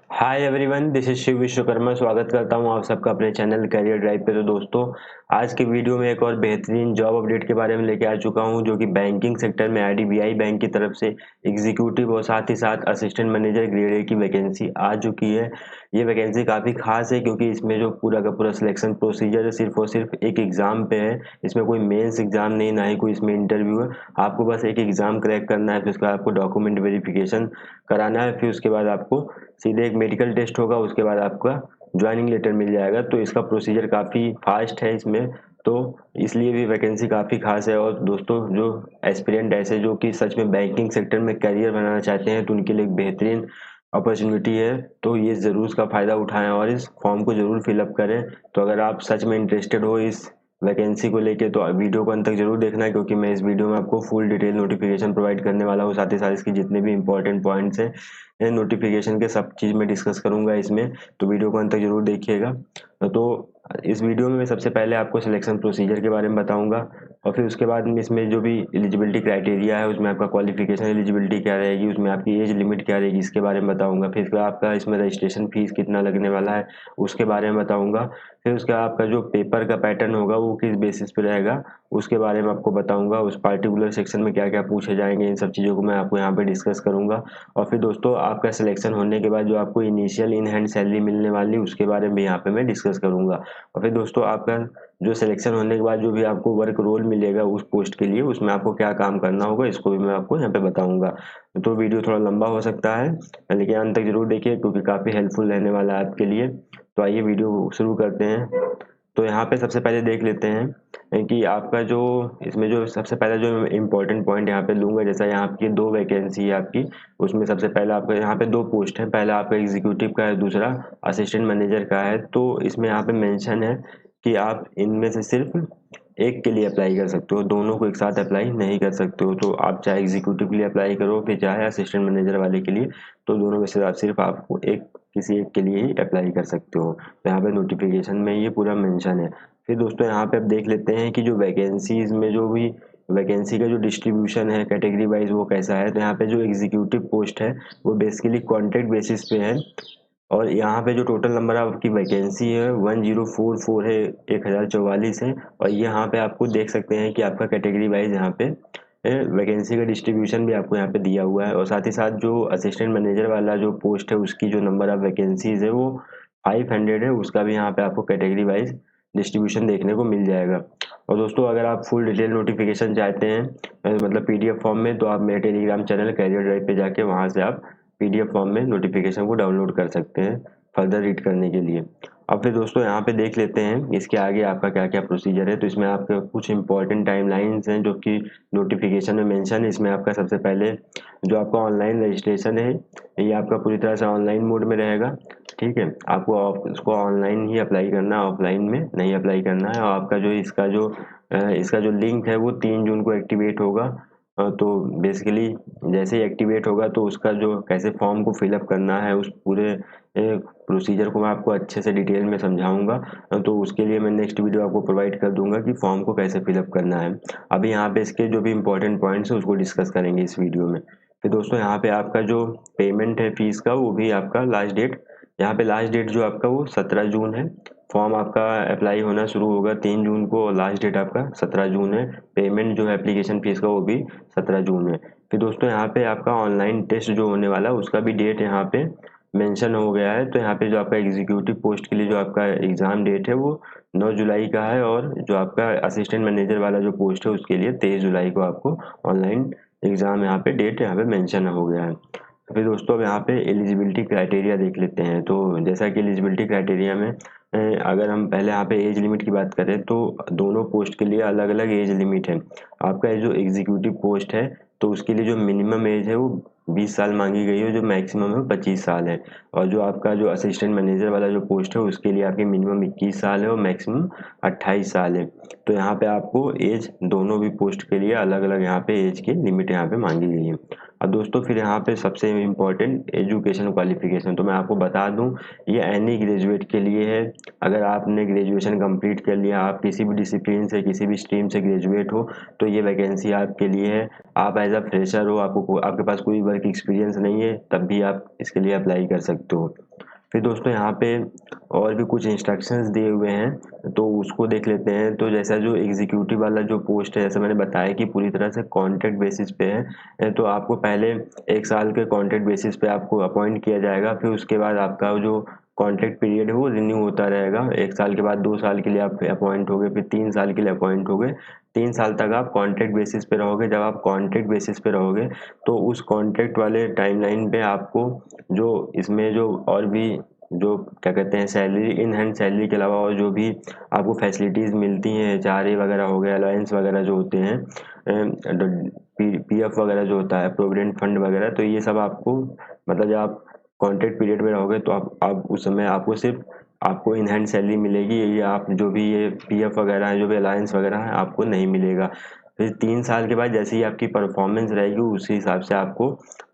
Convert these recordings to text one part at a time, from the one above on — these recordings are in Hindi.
Hi everyone, this is Shiv Vishwakarma. स्वागत करता हूं आप सबका अपने चैनल करियर ड्राइव पे। तो दोस्तों, आज के वीडियो में एक और बेहतरीन जॉब अपडेट के बारे में लेके आ चुका हूं, जो कि बैंकिंग सेक्टर में आईडीबीआई बैंक की तरफ से एग्जीक्यूटिव और साथ ही साथ असिस्टेंट मैनेजर ग्रेड ए की वैकेंसी आ चुकी है। ये वैकेंसी काफ़ी खास है क्योंकि इसमें जो पूरा का पूरा सिलेक्शन प्रोसीजर है सिर्फ और सिर्फ एक एग्ज़ाम पे है। इसमें कोई मेंस एग्ज़ाम नहीं, ना ही कोई इसमें इंटरव्यू है। आपको बस एक एग्ज़ाम क्रैक करना है, फिर उसके बाद आपको डॉक्यूमेंट वेरिफिकेशन कराना है, फिर उसके बाद आपको सीधे एक मेडिकल टेस्ट होगा, उसके बाद आपका ज्वाइनिंग लेटर मिल जाएगा। तो इसका प्रोसीजर काफ़ी फास्ट है इसमें, तो इसलिए भी वैकेंसी काफ़ी खास है। और दोस्तों, जो एस्पिरेंट ऐसे जो कि सच में बैंकिंग सेक्टर में करियर बनाना चाहते हैं, तो उनके लिए एक बेहतरीन अपॉर्चुनिटी है। तो ये ज़रूर इसका फ़ायदा उठाएं और इस फॉर्म को ज़रूर फिलअप करें। तो अगर आप सच में इंटरेस्टेड हो इस वैकेंसी को लेके, तो वीडियो को अंत तक जरूर देखना है, क्योंकि मैं इस वीडियो में आपको फुल डिटेल नोटिफिकेशन प्रोवाइड करने वाला हूँ। साथ ही साथ इसकी जितने भी इंपॉर्टेंट पॉइंट्स हैं नोटिफिकेशन के, सब चीज़ मैं डिस्कस करूंगा इसमें। तो वीडियो को अंत तक जरूर देखिएगा। तो इस वीडियो में मैं सबसे पहले आपको सिलेक्शन प्रोसीजर के बारे में बताऊंगा, और फिर उसके बाद में इसमें जो भी एलिजिबिलिटी क्राइटेरिया है, उसमें आपका क्वालिफिकेशन एलिजिबिलिटी क्या रहेगी, उसमें आपकी एज लिमिट क्या रहेगी, इसके बारे में बताऊंगा। फिर आपका इसमें रजिस्ट्रेशन फीस कितना लगने वाला है, उसके बारे में बताऊंगा। फिर उसके आपका जो पेपर का पैटर्न होगा वो किस बेसिस पे रहेगा, उसके बारे में आपको बताऊंगा। उस पार्टिकुलर सेक्शन में क्या क्या पूछे जाएंगे, इन सब चीज़ों को मैं आपको यहाँ पे डिस्कस करूंगा। और फिर दोस्तों, आपका सिलेक्शन होने के बाद जो आपको इनिशियल इन हैंड सैलरी मिलने वाली, उसके बारे में यहाँ पे मैं डिस्कस करूंगा। और फिर दोस्तों, आपका जो सिलेक्शन होने के बाद जो भी आपको वर्क रोल मिलेगा उस पोस्ट के लिए, उसमें आपको क्या काम करना होगा, इसको भी मैं आपको यहाँ पे बताऊंगा। तो वीडियो थोड़ा लंबा हो सकता है, लेकिन अंत तक जरूर देखिए, क्योंकि काफ़ी हेल्पफुल रहने वाला है आपके लिए। तो आइए वीडियो शुरू करते हैं। तो यहाँ पे सबसे पहले देख लेते हैं कि आपका जो इसमें जो सबसे पहला जो इम्पोर्टेंट पॉइंट यहाँ पे लूँगा, जैसा यहाँ की दो वैकेंसी है आपकी, उसमें सबसे पहला आपका यहाँ पे दो पोस्ट है। पहला आपका एग्जीक्यूटिव का है, दूसरा असिस्टेंट मैनेजर का है। तो इसमें यहाँ पे मेंशन है कि आप इनमें से सिर्फ एक के लिए अप्लाई कर सकते हो, दोनों को एक साथ अप्लाई नहीं कर सकते हो। तो आप चाहे एग्जीक्यूटिव के लिए अप्लाई करो, फिर चाहे असिस्टेंट मैनेजर वाले के लिए, तो दोनों में से आप सिर्फ आपको एक किसी एक के लिए ही अप्लाई कर सकते हो। तो यहाँ पे नोटिफिकेशन में ये पूरा मेंशन है। फिर दोस्तों, यहाँ पे आप देख लेते हैं कि जो वैकेंसीज में जो भी वैकेंसी का जो डिस्ट्रीब्यूशन है कैटेगरी वाइज, वो कैसा है। तो यहाँ पे जो एग्जीक्यूटिव पोस्ट है वो बेसिकली कॉन्ट्रैक्ट बेसिस पे है, और यहाँ पे जो टोटल नंबर आपकी वैकेंसी है 1044 है, 1044 है। और यहाँ पे आपको देख सकते हैं कि आपका कैटेगरी वाइज यहाँ पे वैकेंसी का डिस्ट्रीब्यूशन भी आपको यहाँ पे दिया हुआ है। और साथ ही साथ जो असिस्टेंट मैनेजर वाला जो पोस्ट है, उसकी जो नंबर ऑफ वैकेंसीज है वो 500 है, उसका भी यहाँ पे आपको कैटेगरी वाइज डिस्ट्रीब्यूशन देखने को मिल जाएगा। और दोस्तों, अगर आप फुल डिटेल नोटिफिकेशन चाहते हैं, मतलब पीडीएफ फॉर्म में, तो आप मेरे टेलीग्राम चैनल कैरियर ड्राइव पे जाके वहाँ से आप पीडीएफ फॉर्म में नोटिफिकेशन को डाउनलोड कर सकते हैं फर्दर रीड करने के लिए। अब फिर दोस्तों, यहाँ पे देख लेते हैं इसके आगे आपका क्या क्या प्रोसीजर है। तो इसमें आपके कुछ इंपॉर्टेंट टाइमलाइंस हैं जो कि नोटिफिकेशन में मेंशन है। इसमें आपका सबसे पहले जो आपका ऑनलाइन रजिस्ट्रेशन है, ये आपका पूरी तरह से ऑनलाइन मोड में रहेगा। ठीक है, आपको इसको ऑनलाइन ही अप्लाई करना है, ऑफलाइन में नहीं अप्लाई करना है। और आपका जो इसका जो लिंक है वो 3 जून को एक्टिवेट होगा। तो बेसिकली जैसे ही एक्टिवेट होगा, तो उसका जो कैसे फॉर्म को फिलअप करना है, उस पूरे प्रोसीजर को मैं आपको अच्छे से डिटेल में समझाऊंगा। तो उसके लिए मैं नेक्स्ट वीडियो आपको प्रोवाइड कर दूंगा कि फॉर्म को कैसे फिलअप करना है। अभी यहाँ पे इसके जो भी इंपॉर्टेंट पॉइंट्स है उसको डिस्कस करेंगे इस वीडियो में। फिर दोस्तों, यहाँ पे आपका जो पेमेंट है फीस का, वो भी आपका लास्ट डेट, यहाँ पे लास्ट डेट जो आपका वो 17 जून है। फॉर्म आपका अप्लाई होना शुरू होगा 3 जून को, और लास्ट डेट आपका 17 जून है। पेमेंट जो है एप्लीकेशन फीस का, वो भी 17 जून है। फिर दोस्तों, यहाँ पे आपका ऑनलाइन टेस्ट जो होने वाला है, उसका भी डेट यहाँ पे मेंशन हो गया है। तो यहाँ पे जो आपका एग्जीक्यूटिव पोस्ट के लिए जो आपका एग्जाम डेट है वो 9 जुलाई का है, और जो आपका असिस्टेंट मैनेजर वाला जो पोस्ट है उसके लिए 23 जुलाई को आपको ऑनलाइन एग्जाम यहाँ पे डेट यहाँ पे मेंशन हो गया है। तो फिर दोस्तों, अब यहाँ पे एलिजिबिलिटी क्राइटेरिया देख लेते हैं। तो जैसा कि एलिजिबिलिटी क्राइटेरिया में अगर हम पहले यहाँ पे एज लिमिट की बात करें, तो दोनों पोस्ट के लिए अलग अलग एज लिमिट है। आपका जो एग्जीक्यूटिव पोस्ट है, तो उसके लिए जो मिनिमम एज है वो 20 साल मांगी गई है, जो मैक्सिमम है 25 साल है। और जो आपका जो असिस्टेंट मैनेजर वाला जो पोस्ट है, उसके लिए आपकी मिनिमम 21 साल है और मैक्सिमम 28 साल है। तो यहाँ पे आपको एज दोनों भी पोस्ट के लिए अलग अलग यहाँ पे एज की लिमिट यहाँ पे मांगी गई है। अब दोस्तों, फिर यहाँ पे सबसे इम्पोर्टेंट एजुकेशन क्वालिफिकेशन, तो मैं आपको बता दूं, ये एनी ग्रेजुएट के लिए है। अगर आपने ग्रेजुएशन कंप्लीट कर लिया, आप किसी भी डिसिप्लिन से किसी भी स्ट्रीम से ग्रेजुएट हो, तो ये वैकेंसी आपके लिए है। आप एज अ फ्रेशर हो, आपके पास कोई वर्क एक्सपीरियंस नहीं है, तब भी आप इसके लिए अप्लाई कर सकते हो। फिर दोस्तों यहाँ पे और भी कुछ इंस्ट्रक्शंस दिए हुए हैं, तो उसको देख लेते हैं। तो जैसा जो एग्जीक्यूटिव वाला जो पोस्ट है, जैसे मैंने बताया कि पूरी तरह से कॉन्ट्रैक्ट बेसिस पे है, तो आपको पहले 1 साल के कॉन्ट्रैक्ट बेसिस पे आपको अपॉइंट किया जाएगा। फिर उसके बाद आपका जो कॉन्ट्रैक्ट पीरियड है वो रिन्यू होता रहेगा। 1 साल के बाद 2 साल के लिए आप अपॉइंट हो गए, फिर 3 साल के लिए अपॉइंट हो गए। 3 साल तक आप कॉन्ट्रैक्ट बेसिस पे रहोगे। जब आप कॉन्ट्रैक्ट बेसिस पे रहोगे तो उस कॉन्ट्रैक्ट वाले टाइमलाइन पे आपको जो इसमें जो और भी जो क्या कहते हैं सैलरी, इन हैंड सैलरी के अलावा और जो भी आपको फैसिलिटीज़ मिलती हैं, एचआरए वगैरह हो गया, अलायंस वगैरह जो होते हैं, पीएफ वगैरह जो होता है, प्रोविडेंट फंड वगैरह, तो ये सब आपको मतलब जब आप कॉन्ट्रैक्ट पीरियड में रहोगे तो आप उस समय आपको सिर्फ आपको इन हैंड सैलरी मिलेगी। ये आप जो भी ये पीएफ वगैरह है, जो भी अलायंस वगैरह है, आपको नहीं मिलेगा। फिर 3 साल के बाद जैसे ही आपकी परफॉर्मेंस रहेगी उसी हिसाब से आपको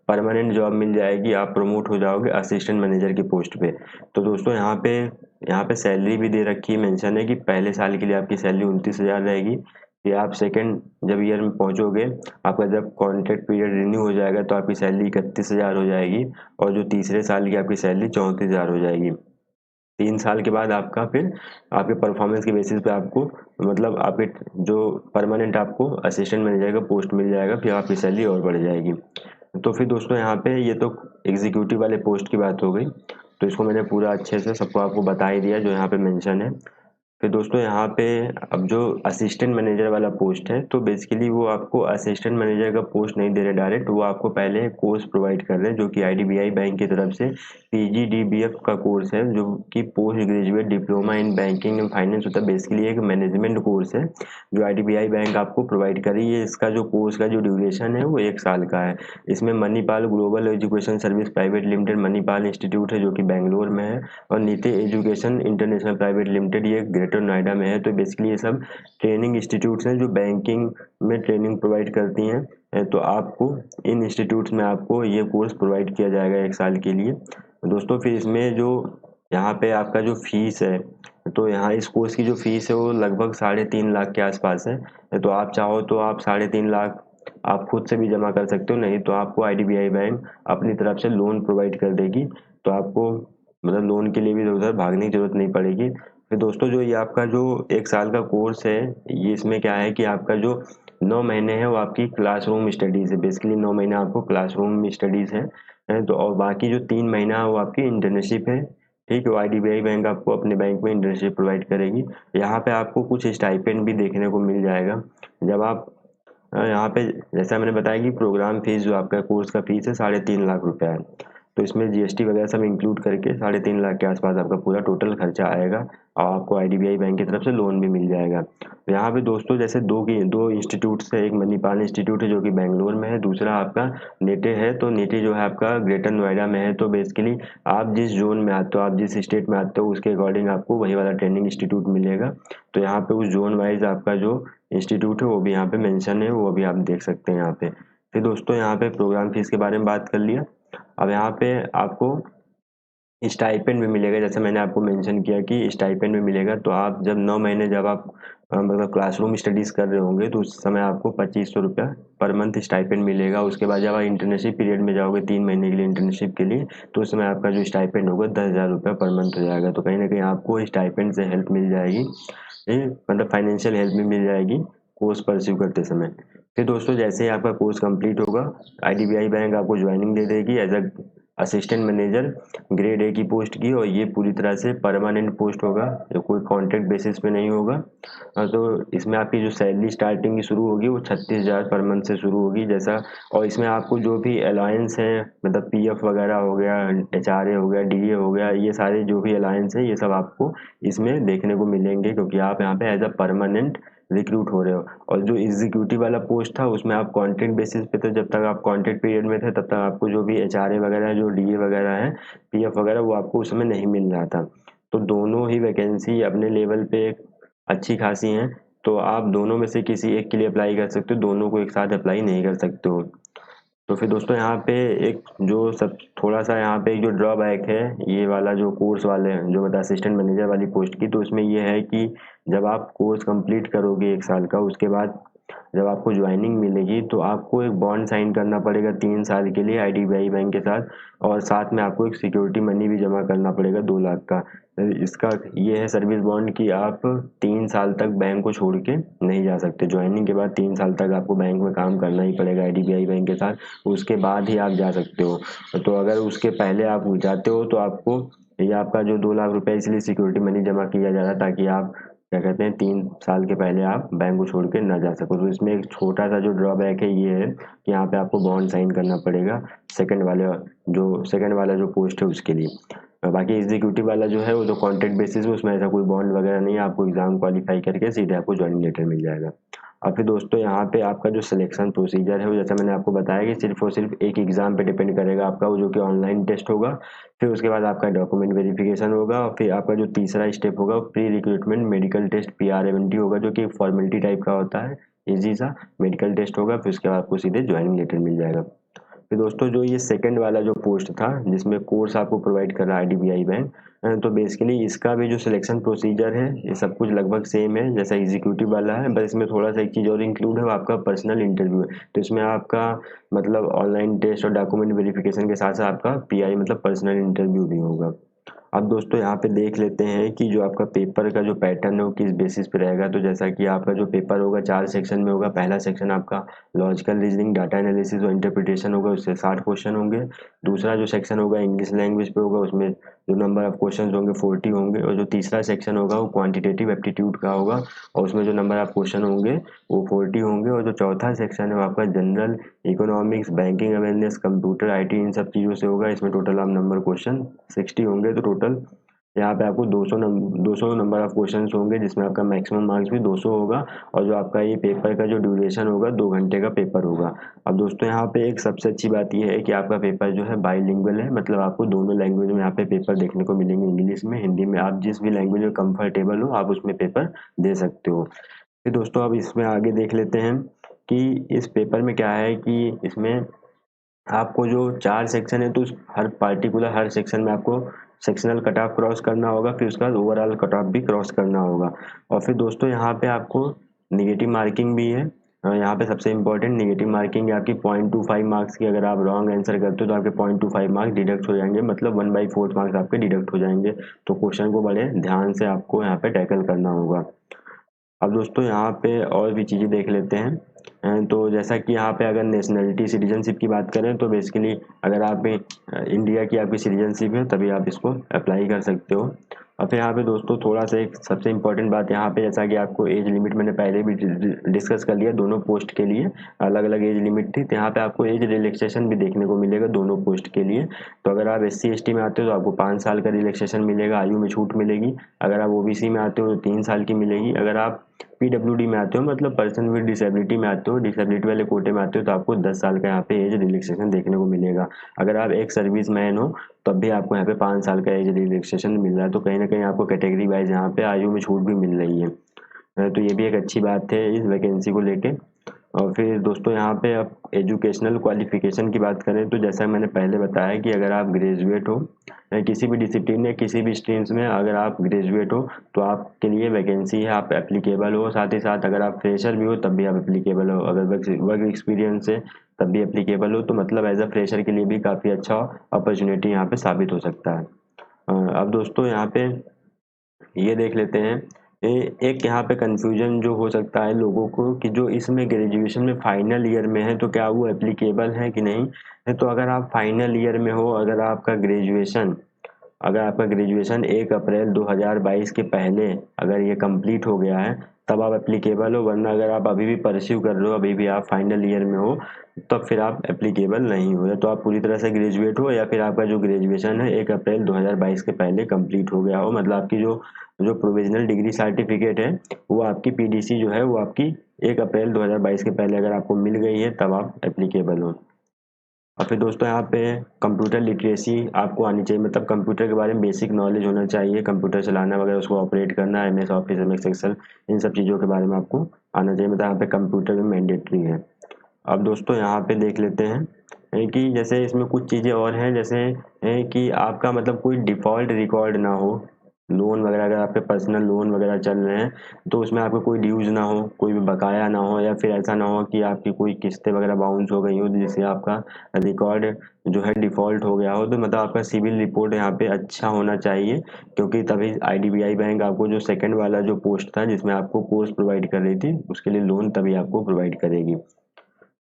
परमानेंट जॉब मिल जाएगी, आप प्रमोट हो जाओगे असिस्टेंट मैनेजर की पोस्ट पे। तो दोस्तों यहाँ पे सैलरी भी दे रखी है, मेंशन है कि पहले साल के लिए आपकी सैलरी 29,000 रहेगी। फिर आप सेकंड जब ईयर में पहुंचोगे, आपका जब कॉन्ट्रैक्ट पीरियड रिन्यू हो जाएगा तो आपकी सैलरी 31,000 हो जाएगी, और जो तीसरे साल की आपकी सैलरी 34,000 हो जाएगी। 3 साल के बाद आपका फिर आपके परफॉर्मेंस के बेसिस पे आपको मतलब आपके जो परमानेंट आपको असिस्टेंट मैनेजर का पोस्ट मिल जाएगा, फिर आपकी सैलरी और बढ़ जाएगी। तो फिर दोस्तों यहाँ पे ये तो एग्जीक्यूटिव वाले पोस्ट की बात हो गई, तो इसको मैंने पूरा अच्छे से सबको आपको बता ही दिया जो यहाँ पे मेंशन है। फिर दोस्तों यहाँ पे अब जो असिस्टेंट मैनेजर वाला पोस्ट है, तो बेसिकली वो आपको असिस्टेंट मैनेजर का पोस्ट नहीं दे रहे डायरेक्ट, वो आपको पहले कोर्स प्रोवाइड कर रहे हैं जो कि आईडीबीआई बैंक की तरफ से पीजीडीबीएफ का कोर्स है, जो कि post graduate diploma in banking and finance होता है। बेसिकली एक मैनेजमेंट कोर्स है जो आईडीबीआई बैंक आपको प्रोवाइड कर रही है। इसका जो कोर्स का जो ड्यूरेशन है वो 1 साल का है। इसमें Manipal global education service private limited, Manipal institute है जो कि बेंगलोर में है, और नीति एजुकेशन इंटरनेशनल प्राइवेट लिमिटेड, ये ग्रेटर नोएडा में है। तो बेसिकली ये सब ट्रेनिंग इंस्टीट्यूट्स हैं जो बैंकिंग में ट्रेनिंग प्रोवाइड करती हैं। तो आपको इन इंस्टीट्यूट्स में आपको ये कोर्स प्रोवाइड किया जाएगा 1 साल के लिए। दोस्तों फिर इसमें जो यहाँ पे आपका जो फीस है, तो यहाँ इस कोर्स की जो फीस है वो लगभग 3.5 लाख के आसपास है। तो आप चाहो तो आप 3.5 लाख आप खुद से भी जमा कर सकते हो, नहीं तो आपको आईडीबीआई बैंक अपनी तरफ से लोन प्रोवाइड कर देगी। तो आपको मतलब लोन के लिए भी इधर उधर भागने की जरूरत नहीं पड़ेगी। फिर दोस्तों जो ये आपका जो 1 साल का कोर्स है, ये इसमें क्या है कि आपका जो 9 महीने है वो आपकी क्लासरूम स्टडीज है। बेसिकली 9 महीने आपको क्लासरूम में स्टडीज है, तो और बाकी जो 3 महीना है वो आपकी इंटर्नशिप है। ठीक है, आईडीबीआई बैंक आपको अपने बैंक में इंटर्नशिप प्रोवाइड करेगी। यहाँ पे आपको कुछ स्टाइपेंड भी देखने को मिल जाएगा जब आप यहाँ पे, जैसा मैंने बताया कि प्रोग्राम फीस जो आपका कोर्स का फीस है 3.5 लाख रुपया है। तो इसमें जीएसटी वगैरह सब इंक्लूड करके 3.5 लाख के आसपास आपका पूरा टोटल खर्चा आएगा, और आपको आईडीबीआई बैंक की तरफ से लोन भी मिल जाएगा। तो यहाँ पे दोस्तों जैसे दो इंस्टीट्यूट्स है, एक मणिपाल इंस्टीट्यूट है जो कि बेंगलोर में है, दूसरा आपका नेटे है। तो नेटे जो है आपका ग्रेटर नोएडा में है। तो बेसिकली आप जिस जोन में आते हो, आप जिस स्टेट में आते हो, उसके अकॉर्डिंग आपको वही वाला ट्रेनिंग इंस्टीट्यूट मिलेगा। तो यहाँ पे उस जोन वाइज आपका जो इंस्टीट्यूट है वो भी यहाँ पे मेंशन है, वो भी आप देख सकते हैं यहाँ पे। फिर दोस्तों यहाँ पे प्रोग्राम फीस के बारे में बात कर लिया। अब यहाँ पे आपको स्टाइपेंड भी मिलेगा, जैसे मैंने आपको मेंशन किया कि स्टाइपेंड भी मिलेगा। तो आप जब 9 महीने जब आप मतलब क्लासरूम स्टडीज कर रहे होंगे तो उस समय आपको 2500 रुपया पर मंथ स्टाइपेंड मिलेगा। उसके बाद जब आप इंटर्नशिप पीरियड में जाओगे 3 महीने के लिए इंटर्नशिप के लिए, तो उस समय आपका जो स्टाइपेंड होगा 10,000 रुपया पर मंथ हो जाएगा। तो कहीं ना कहीं आपको स्टाइपेंड से हेल्प मिल जाएगी, मतलब फाइनेंशियल हेल्प भी मिल जाएगी कोर्स परस्यू करते समय। फिर दोस्तों जैसे ही आपका कोर्स कंप्लीट होगा, आईडीबीआई बैंक आपको ज्वाइनिंग दे देगी as a assistant manager grade A की पोस्ट की, और ये पूरी तरह से परमानेंट पोस्ट होगा, ये कोई कॉन्ट्रैक्ट बेसिस पे नहीं होगा। तो इसमें आपकी जो सैलरी स्टार्टिंग की शुरू होगी वो 36,000 पर मंथ से शुरू होगी जैसा। और इसमें आपको जो भी अलायंस है, मतलब पीएफ वगैरह हो गया, एचआरए हो गया, डीए हो गया, ये सारे जो भी अलायंस है ये सब आपको इसमें देखने को मिलेंगे, क्योंकि आप यहाँ पे एज अ परमानेंट रिक्रूट हो रहे हो। और जो एग्जीक्यूटिव वाला पोस्ट था उसमें आप कॉन्ट्रैक्ट बेसिस पे थे, जब तक आप कॉन्ट्रैक्ट पीरियड में थे तब तक आपको जो भी एचआरए वगैरह, जो डीए वगैरह है, पीएफ वगैरह, वो आपको उस समय नहीं मिल रहा था। तो दोनों ही वैकेंसी अपने लेवल पे अच्छी खासी हैं, तो आप दोनों में से किसी एक के लिए अप्लाई कर सकते हो, दोनों को एक साथ अप्लाई नहीं कर सकते हो। तो फिर दोस्तों यहाँ पे एक जो सब थोड़ा सा यहाँ पे एक जो ड्रॉबैक है ये वाला जो कोर्स वाले जो मतलब असिस्टेंट मैनेजर वाली पोस्ट की, तो उसमें ये है कि जब आप कोर्स कंप्लीट करोगे 1 साल का, उसके बाद जब आपको ज्वाइनिंग मिलेगी तो आपको एक बॉन्ड साइन करना पड़ेगा 3 साल के लिए आईडीबीआई बैंक के साथ, और साथ में आपको एक सिक्योरिटी मनी भी जमा करना पड़ेगा 2 लाख का। इसका ये है सर्विस बॉन्ड कि आप 3 साल तक बैंक को छोड़ के नहीं जा सकते। ज्वाइनिंग के बाद 3 साल तक आपको बैंक में काम करना ही पड़ेगा आईडीबीआई बैंक के साथ, उसके बाद ही आप जा सकते हो। तो अगर उसके पहले आप जाते हो तो आपको ये आपका जो 2 लाख रुपए इसलिए सिक्योरिटी मनी जमा किया जा रहा है ताकि आप क्या कहते हैं 3 साल के पहले आप बैंक को छोड़ के ना जा सको। तो इसमें एक छोटा सा जो ड्रॉबैक है ये है कि यहाँ पे आपको बॉन्ड साइन करना पड़ेगा सेकंड वाला जो पोस्ट है उसके लिए। बाकी एग्जीक्यूटिव वाला जो है वो तो कॉन्ट्रैक्ट बेसिस में, उसमें ऐसा कोई बॉन्ड वगैरह नहीं है, आपको एग्जाम क्वालिफाई करके सीधे आपको ज्वाइनिंग लेटर मिल जाएगा। और फिर दोस्तों यहाँ पे आपका जो सिलेक्शन प्रोसीजर है वो जैसा मैंने आपको बताया कि सिर्फ और सिर्फ एक एग्जाम पे डिपेंड करेगा आपका, वो जो कि ऑनलाइन टेस्ट होगा। फिर उसके बाद आपका डॉक्यूमेंट वेरिफिकेशन होगा, और फिर आपका जो तीसरा स्टेप होगा pre recruitment medical test PRMT होगा, जो कि फॉर्मेलिटी टाइप का होता है, इजी सा मेडिकल टेस्ट होगा। फिर उसके बाद आपको सीधे ज्वाइनिंग लेटर मिल जाएगा। फिर दोस्तों जो ये सेकंड वाला जो पोस्ट था जिसमें कोर्स आपको प्रोवाइड कर रहा है आईडीबीआई बैंक, तो बेसिकली इसका भी जो सिलेक्शन प्रोसीजर है ये सब कुछ लगभग सेम है जैसा एग्जीक्यूटिव वाला है, बस इसमें थोड़ा सा एक चीज़ और इंक्लूड है, वो आपका पर्सनल इंटरव्यू है। तो इसमें आपका मतलब ऑनलाइन टेस्ट और डॉक्यूमेंट वेरिफिकेशन के साथ साथ आपका PI मतलब पर्सनल इंटरव्यू भी होगा। अब दोस्तों यहाँ पे देख लेते हैं कि जो आपका पेपर का जो पैटर्न है वो किस बेसिस पे रहेगा। तो जैसा कि आपका जो पेपर होगा 4 सेक्शन में होगा। पहला सेक्शन आपका लॉजिकल रीजनिंग, डाटा एनालिसिस और इंटरप्रिटेशन होगा, उससे 60 क्वेश्चन होंगे। दूसरा जो सेक्शन होगा इंग्लिश लैंग्वेज पे होगा, उसमें जो नंबर ऑफ क्वेश्चन होंगे 40 होंगे। और जो तीसरा सेक्शन होगा वो क्वान्टिटेटिव एप्टीट्यूड का होगा, और उसमें जो नंबर ऑफ क्वेश्चन होंगे वो 40 होंगे। और जो चौथा सेक्शन है वो आपका general economics, banking awareness, computer IT इन सब चीज़ों से होगा। इसमें टोटल आप नंबर क्वेश्चन 60 होंगे। तो टोटल यहाँ पे आपको 200 नंबर ऑफ क्वेश्चन होंगे, जिसमें आपका मैक्सिमम मार्क्स भी 200 होगा। और जो आपका ये पेपर का जो ड्यूरेशन होगा 2 घंटे का पेपर होगा। अब दोस्तों यहाँ पे एक सबसे अच्छी बात ये है कि आपका पेपर जो है बाईलिंगुअल है, मतलब आपको दोनों लैंग्वेज में यहाँ पे पेपर देखने को मिलेंगे, इंग्लिश में, हिंदी में। आप जिस भी लैंग्वेज में कंफर्टेबल हो आप उसमें पेपर दे सकते हो। फिर दोस्तों अब इसमें आगे देख लेते हैं कि इस पेपर में क्या है कि इसमें आपको जो 4 सेक्शन है तो हर सेक्शन में आपको सेक्शनल कट ऑफ क्रॉस करना होगा, फिर उसके बाद ओवरऑल कट ऑफ भी क्रॉस करना होगा। और फिर दोस्तों यहाँ पे आपको निगेटिव मार्किंग भी है। यहाँ पे सबसे इंपॉर्टेंट निगेटिव मार्किंग है आपकी 0.25 मार्क्स की। अगर आप रॉन्ग आंसर करते हो तो आपके 0.25 मार्क्स डिडक्ट हो जाएंगे, मतलब 1/4 मार्क्स आपके डिडक्ट हो जाएंगे। तो क्वेश्चन को बड़े ध्यान से आपको यहाँ पे टैकल करना होगा। अब दोस्तों यहाँ पे और भी चीज़ें देख लेते हैं। तो जैसा कि यहाँ पे अगर नेशनलिटी सिटीजनशिप की बात करें तो बेसिकली अगर आप इंडिया की आपकी सिटीजनशिप है तभी आप इसको अप्लाई कर सकते हो। और फिर यहाँ पे दोस्तों थोड़ा सा एक सबसे इम्पोर्टेंट बात यहाँ पे, जैसा कि आपको एज लिमिट मैंने पहले भी डिस्कस कर लिया, दोनों पोस्ट के लिए अलग अलग एज लिमिट थी। तो यहाँ पे आपको एज रिलैक्सेशन भी देखने को मिलेगा दोनों पोस्ट के लिए। तो अगर आप SC ST में आते हो तो आपको 5 साल का रिलैक्सेशन मिलेगा, आयु में छूट मिलेगी। अगर आप OBC में आते हो तो 3 साल की मिलेगी। अगर आप PWD में आते हो मतलब पर्सन विद डिसेबिलिटी में आते हो, डिसेबिलिटी वाले कोटे में आते हो, तो आपको 10 साल का यहाँ पे एज रिलैक्सेशन देखने को मिलेगा। अगर आप एक सर्विस मैन हो तब भी आपको यहाँ पे 5 साल का एज रिलैक्सेशन मिल रहा है। तो कहीं ना कहीं आपको कैटेगरी वाइज यहाँ पे आयु में छूट भी मिल रही है। तो ये भी एक अच्छी बात है इस वैकेंसी को लेके। और फिर दोस्तों यहाँ पे आप एजुकेशनल क्वालिफिकेशन की बात करें तो जैसा मैंने पहले बताया कि अगर आप ग्रेजुएट हो किसी भी डिसिप्लिन या किसी भी स्ट्रीम्स में, अगर आप ग्रेजुएट हो तो आपके लिए वैकेंसी है, आप एप्लीकेबल हो। साथ ही साथ अगर आप फ्रेशर भी हो तब भी आप एप्लीकेबल हो, अगर वर्क एक्सपीरियंस है तब भी एप्लीकेबल हो। तो मतलब एज अ फ्रेशर के लिए भी काफ़ी अच्छा अपॉर्चुनिटी यहाँ पे साबित हो सकता है। अब दोस्तों यहाँ पे ये देख लेते हैं एक यहाँ पे कंफ्यूजन जो हो सकता है लोगों को कि जो इसमें ग्रेजुएशन में फाइनल ईयर में है तो क्या वो एप्लीकेबल है कि नहीं। तो अगर आप फाइनल ईयर में हो, अगर आपका ग्रेजुएशन 1 अप्रैल 2022 के पहले अगर ये कंप्लीट हो गया है तब आप एप्लीकेबल हो, वरना अगर आप अभी भी परस्यू कर रहे हो, अभी भी आप फाइनल ईयर में हो, तब फिर आप एप्लीकेबल नहीं हो। या तो आप पूरी तरह से ग्रेजुएट हो या फिर आपका जो ग्रेजुएशन है 1 अप्रैल 2022 के पहले कंप्लीट हो गया हो, मतलब आपकी जो जो प्रोविजनल डिग्री सर्टिफिकेट है वो आपकी PDC जो है वो आपकी 1 अप्रैल 2022 के पहले अगर आपको मिल गई है तब आप एप्लीकेबल हो। और फिर दोस्तों यहाँ पे कंप्यूटर लिटरेसी आपको आनी चाहिए, मतलब कंप्यूटर के बारे में बेसिक नॉलेज होना चाहिए, कंप्यूटर चलाना वगैरह, उसको ऑपरेट करना, MS ऑफिस, MS एक्सेल, इन सब चीज़ों के बारे में आपको आना चाहिए, मतलब यहाँ पे कंप्यूटर में मैंडेटरी है। अब दोस्तों यहाँ पे देख लेते हैं कि जैसे इसमें कुछ चीज़ें और हैं, जैसे कि आपका मतलब कोई डिफ़ॉल्ट रिकॉर्ड ना हो, लोन वगैरह, अगर आपके पर्सनल लोन वगैरह चल रहे हैं तो उसमें आपको कोई ड्यूज ना हो, कोई भी बकाया ना हो, या फिर ऐसा ना हो कि आपकी कोई किस्तें वगैरह बाउंस हो गई हो जिससे आपका रिकॉर्ड जो है डिफॉल्ट हो गया हो, तो मतलब आपका सिविल रिपोर्ट यहाँ पे अच्छा होना चाहिए, क्योंकि तभी आईडीबीआई बैंक आपको जो सेकंड वाला जो पोस्ट था जिसमें आपको कोर्स प्रोवाइड कर रही थी उसके लिए लोन तभी आपको प्रोवाइड करेगी।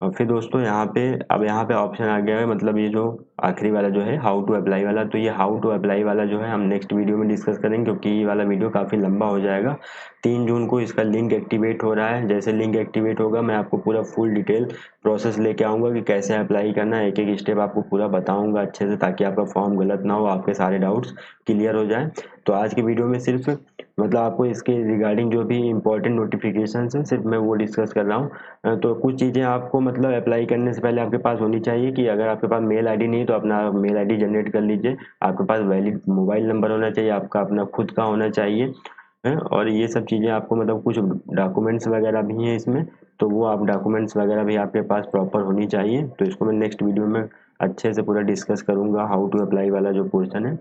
और फिर दोस्तों यहाँ पे ऑप्शन आ गया है, मतलब ये जो आखिरी वाला जो है हाउ टू अप्लाई वाला, तो ये हाउ टू अप्लाई वाला जो है हम नेक्स्ट वीडियो में डिस्कस करेंगे, क्योंकि ये वाला वीडियो काफ़ी लंबा हो जाएगा। 3 जून को इसका लिंक एक्टिवेट हो रहा है। जैसे लिंक एक्टिवेट होगा मैं आपको पूरा फुल डिटेल प्रोसेस लेके आऊँगा कि कैसे अप्लाई करना है, एक एक स्टेप आपको पूरा बताऊँगा अच्छे से, ताकि आपका फॉर्म गलत ना हो, आपके सारे डाउट्स क्लियर हो जाए। तो आज की वीडियो में सिर्फ मतलब आपको इसके रिगार्डिंग जो भी इंपॉर्टेंट नोटिफिकेशन है सिर्फ मैं वो डिस्कस कर रहा हूँ। तो कुछ चीज़ें आपको मतलब अप्लाई करने से पहले आपके पास होनी चाहिए कि अगर आपके पास मेल आईडी नहीं तो अपना मेल आईडी जनरेट कर लीजिए। आपके पास वैलिड मोबाइल नंबर होना चाहिए, आपका अपना खुद का होना चाहिए है। और ये सब चीज़ें आपको मतलब कुछ डॉक्यूमेंट्स वगैरह भी हैं इसमें, तो वो आप डॉक्यूमेंट्स वगैरह भी आपके पास प्रॉपर होनी चाहिए। तो इसको मैं नेक्स्ट वीडियो में अच्छे से पूरा डिस्कस करूँगा, हाउ टू अप्लाई वाला जो पोर्शन है।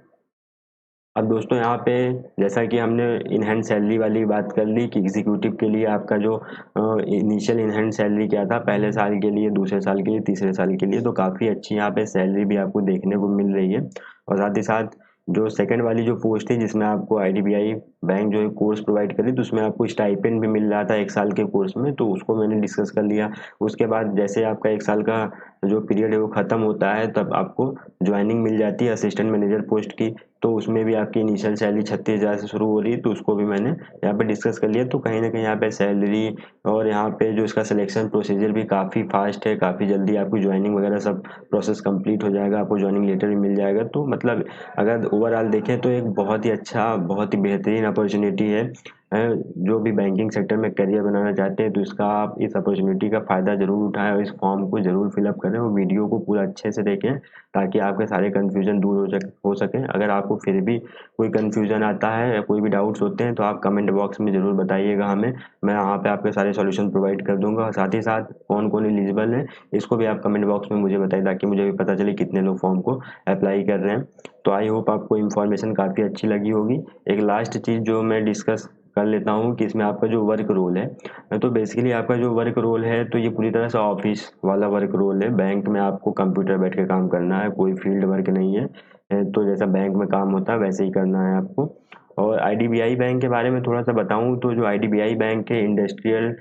अब दोस्तों यहाँ पे जैसा कि हमने इन हैंड सैलरी वाली बात कर ली कि एग्जीक्यूटिव के लिए आपका जो इनिशियल इन हैंड सैलरी क्या था पहले साल के लिए, दूसरे साल के लिए, तीसरे साल के लिए, तो काफ़ी अच्छी यहाँ पे सैलरी भी आपको देखने को मिल रही है। और साथ ही साथ जो सेकंड वाली जो पोस्ट थी जिसमें आपको आईडीबीआई बैंक जो है कोर्स प्रोवाइड करी, तो उसमें आपको स्टाइपेंड भी मिल रहा था 1 साल के कोर्स में, तो उसको मैंने डिस्कस कर लिया। उसके बाद जैसे आपका 1 साल का जो पीरियड है वो ख़त्म होता है तब आपको ज्वाइनिंग मिल जाती है असिस्टेंट मैनेजर पोस्ट की, तो उसमें भी आपकी इनिशियल सैलरी 36,000 से शुरू हो रही है, तो उसको भी मैंने यहाँ पे डिस्कस कर लिया। तो कहीं ना कहीं यहाँ पे सैलरी और यहाँ पे जो इसका सिलेक्शन प्रोसीजर भी काफ़ी फास्ट है, काफ़ी जल्दी आपकी ज्वाइनिंग वगैरह सब प्रोसेस कंप्लीट हो जाएगा, आपको ज्वाइनिंग लेटर भी मिल जाएगा। तो मतलब अगर ओवरऑल देखें तो एक बहुत ही अच्छा, बहुत ही बेहतरीन अपॉर्चुनिटी है। जो भी बैंकिंग सेक्टर में करियर बनाना चाहते हैं तो इसका आप इस अपॉर्चुनिटी का फ़ायदा ज़रूर उठाएं और इस फॉर्म को ज़रूर फिलअप करें और वीडियो को पूरा अच्छे से देखें, ताकि आपके सारे कन्फ्यूज़न दूर हो सकें। अगर आपको फिर भी कोई कन्फ्यूज़न आता है या कोई भी डाउट्स होते हैं तो आप कमेंट बॉक्स में ज़रूर बताइएगा हमें, मैं यहाँ पे आपके सारे सॉल्यूशन प्रोवाइड कर दूंगा। और साथ ही साथ कौन कौन एलिजिबल है इसको भी आप कमेंट बॉक्स में मुझे बताइए, ताकि मुझे भी पता चले कितने लोग फॉर्म को अप्लाई कर रहे हैं। तो आई होप आपको इन्फॉर्मेशन काफ़ी अच्छी लगी होगी। एक लास्ट चीज़ जो मैं डिस्कस कर लेता हूँ कि इसमें आपका जो वर्क रोल है, तो बेसिकली आपका जो वर्क रोल है तो ये पूरी तरह से ऑफिस वाला वर्क रोल है। बैंक में आपको कंप्यूटर बैठ के काम करना है, कोई फील्ड वर्क नहीं है। तो जैसा बैंक में काम होता है वैसे ही करना है आपको। और आईडीबीआई बैंक के बारे में थोड़ा सा बताऊं तो जो आईडीबीआई बैंक है industrial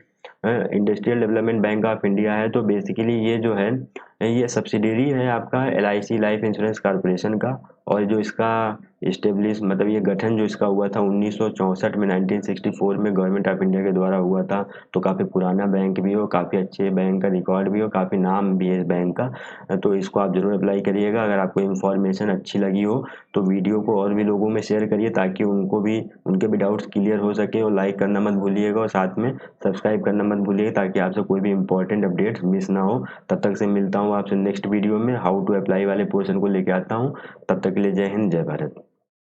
development bank of India है। तो बेसिकली ये जो है ये सब्सिडियरी है आपका एलआईसी लाइफ इंश्योरेंस कॉर्पोरेशन का। और जो इसका इस्टेब्लिश मतलब ये गठन जो इसका हुआ था 1964 में, 1964 में गवर्नमेंट ऑफ इंडिया के द्वारा हुआ था। तो काफ़ी पुराना बैंक भी हो, काफ़ी अच्छे बैंक का रिकॉर्ड भी हो, काफ़ी नाम भी है इस बैंक का। तो इसको आप ज़रूर अप्लाई करिएगा। अगर आपको इन्फॉर्मेशन अच्छी लगी हो तो वीडियो को और भी लोगों में शेयर करिए, ताकि उनके भी डाउट्स क्लियर हो सके। और लाइक करना मत भूलिएगा और साथ में सब्सक्राइब करना मत भूलिएगा, ताकि आपसे कोई भी इंपॉर्टेंट अपडेट्स मिस ना हो। तब तक से मिलता हूँ आपसे नेक्स्ट वीडियो में, हाउ टू अप्लाई वाले पोर्शन को लेके आता हूँ। तब तक के लिए जय हिंद, जय भारत।